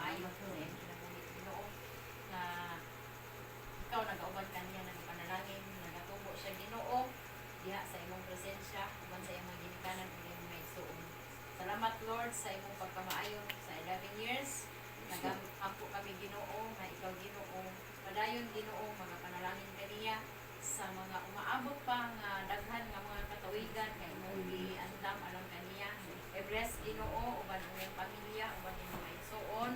maayo ko eh. Ginoo na ikaw nag-auban kaniya ng panalangin, nagatubo siya Ginoo diha sa imong presensya, uban sa imong ginikanan ug imong maigsuon. Salamat Lord sa imong pagkamaayo sa 11 years. Nagampo kami Ginoo, na ikaw Ginoo. Padayon Ginoo mga panalangin kaniya sa mga umaabot pa nga daghan nga mga katawigan kay imong giandam alang kaniya. I-bless Ginoo uban ang iyang pamilya, uban imong maigsuon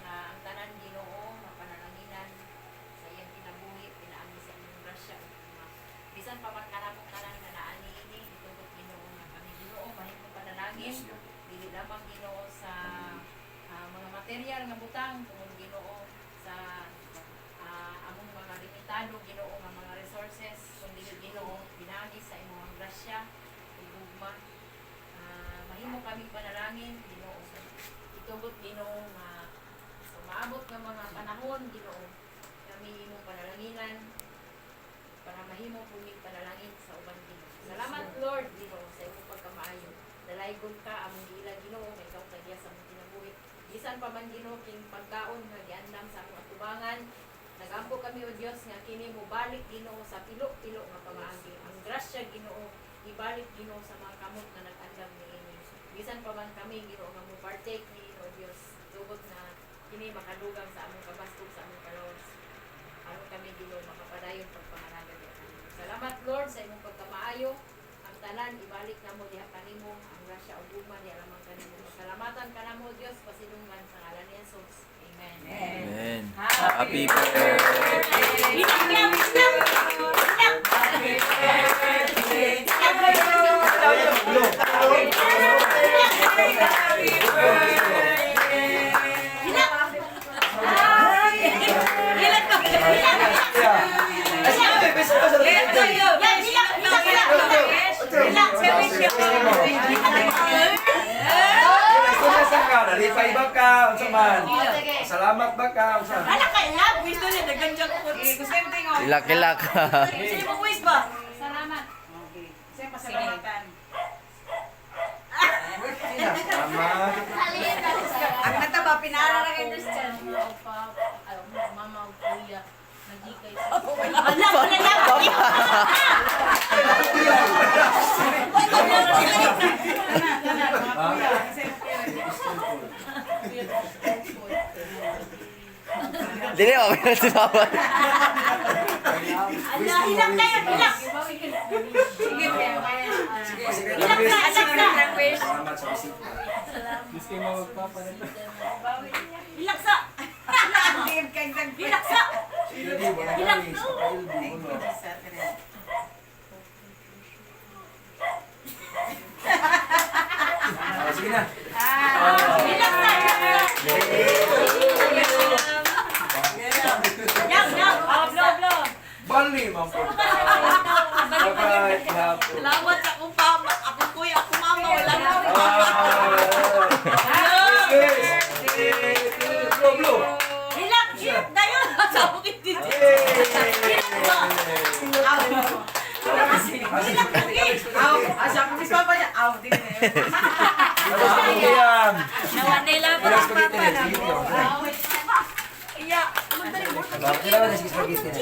na ang tanan Ginoo mapanalanginan sa iyang kinabuhi, pinaagi sa imong grasya ug bisan pa man kanamo tanan nga naani ini itugot Ginoo nga kami Ginoo mahimong panalangin dili lamang Ginoo sa mga material nga butang tungod Ginoo sa among mga limitado Ginoo nga mga resources kundi Ginoo pinaagi sa imong grasya ug gugma. Mahimo kami panalangin Ginoo itugot Ginoo nga sa maabot nga mga panahon Ginoo kami imong panalanginan para mahimo pumig panalangin sa uban Ginoo. Salamat Lord Ginoo sa imong pagkamaayo. Dalaygon ka among giila Ginoo nga ikaw kadiya sa among kinabuhi. Bisan pa man Ginoo king pagkaon nga giandam sa among atubangan. Nagampo kami o Dios nga kini mo balik Ginoo sa pilo-pilo nga pamaagi. Ang grasya Ginoo ibalik Ginoo sa mga kamot nga nag-andam niini. Bisan pa man kami Ginoo nga mo partake ni o Dios. Tugot na kini makadugang sa among kabastog sa among kalawas. Aron kami Ginoo makapadayon pagpangalaga diha kanimo. Salamat Lord sa imong pagkamaayo. Ang tanan ibalik namo diha kanimo ang grasya ug gugma diha lamang kanimo. Salamatan kanamo Dios pasilungan sa ngalan ni Jesus. Amen. Amen. Happy birthday. Nalipay ba ka? Unsa man? Salamat ba ka? Unsa? Ala ka love, gusto niya daganjak ko. Gusto mo tingo. Ilak-ilak. Sige mo wish ba? Salamat. Okay. Sige pasalamatan. Salamat. Ang nataba pinara ra kay Christian. Mama ug kuya nagikay sa Ala wala lang. Dili ako pinagsasabat. Ala hilak tayo, hilak. Sige, hilak na, hilak na. Salamat sa bisita. Hilak sa. Hilak sa. Hindi, wala galing. Sa pailbo mo. Sige na. Hilak sa. Yang, yang. Blow, blow. Bali, mampunta. Bye-bye. Hapon. Salamat sa akong pama. Ako kuya, ako mama. Wala na. Blow, blow. Hilak, hilak na yun. Sa bukit dito. Nawan nila pa ang papa na. Iya, Kailangan na sige spaghetti na.